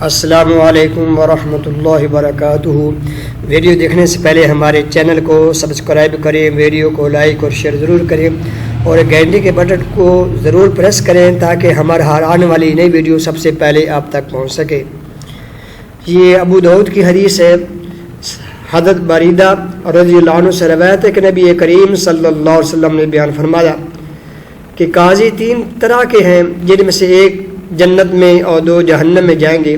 السلام علیکم ورحمۃ اللہ وبرکاتہ۔ ویڈیو دیکھنے سے پہلے ہمارے چینل کو سبسکرائب کریں، ویڈیو کو لائک اور شیئر ضرور کریں اور گھنٹی کے بٹن کو ضرور پریس کریں تاکہ ہمارے ہر آنے والی نئی ویڈیو سب سے پہلے آپ تک پہنچ سکے۔ یہ ابو داؤد کی حدیث ہے۔ حضرت بریدہ رضی اللہ عنہ سے روایت ہے کہ نبی کریم صلی اللہ علیہ وسلم نے بیان فرمایا کہ قاضی 3 طرح کے ہیں، جن میں سے ایک جنت میں اور 2 جہنم میں جائیں گے۔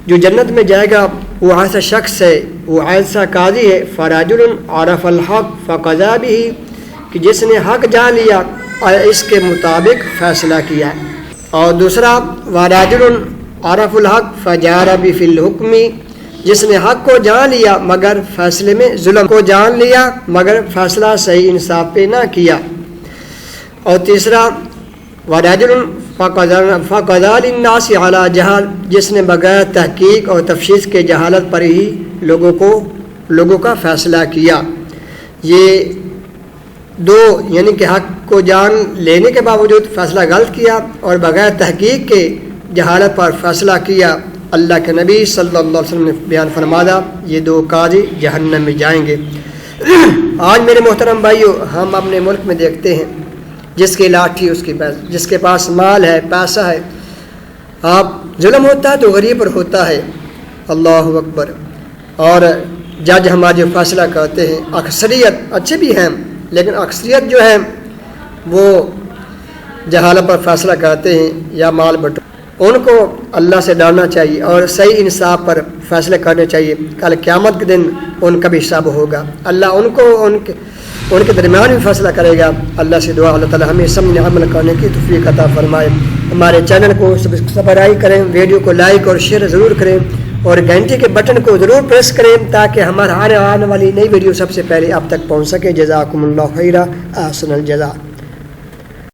جو جنت میں جائے گا وہ ایسا شخص ہے، وہ ایسا قاضی ہے فرجل عرف الحق فقضى به، کہ جس نے حق جان لیا اور اس کے مطابق فیصلہ کیا۔ اور دوسرا ورجل عرف الحق فجار به في الحكم، جس نے حق کو جان لیا مگر فیصلے میں ظلم کو جان لیا مگر فیصلہ صحیح انصاف پہ نہ کیا۔ اور تیسرا ورجل فقضى للناس على جہل، جس نے بغیر تحقیق اور تفشیص کے جہالت پر ہی لوگوں کا فیصلہ کیا۔ یہ 2 یعنی کہ حق کو جان لینے کے باوجود فیصلہ غلط کیا اور بغیر تحقیق کے جہالت پر فیصلہ کیا۔ اللہ کے نبی صلی اللہ علیہ وسلم نے بیان فرمایا یہ 2 قاضی جہنم میں جائیں گے۔ آج میرے محترم بھائیوں، ہم اپنے ملک میں دیکھتے ہیں جس کی لاٹھی اس کی پیسہ، جس کے پاس مال ہے، پیسہ ہے، آپ ظلم ہوتا ہے تو غریب پر ہوتا ہے۔ اللہ اکبر۔ اور جج ہمارے جو فیصلہ کرتے ہیں، اکثریت اچھے بھی ہیں لیکن اکثریت جو ہے وہ جہالت پر فیصلہ کرتے ہیں یا مال بٹو۔ ان کو اللہ سے ڈرنا چاہیے اور صحیح انصاف پر فیصلے کرنے چاہیے۔ کل قیامت کے دن ان کا بھی حساب ہوگا، اللہ ان کو ان کے درمیان بھی فیصلہ کرے گا۔ اللہ سے دعا اللہ تعالی ہمیں سمجھنے عمل کرنے کی توفیق عطا فرمائے۔ ہمارے چینل کو سبسکرائب کریں، ویڈیو کو لائک اور شیئر ضرور کریں اور گھنٹی کے بٹن کو ضرور پریس کریں تاکہ ہمارے آنے والی نئی ویڈیو سب سے پہلے آپ تک پہنچ سکے۔ جزاکم اللہ خیرا، احسن الجزاء۔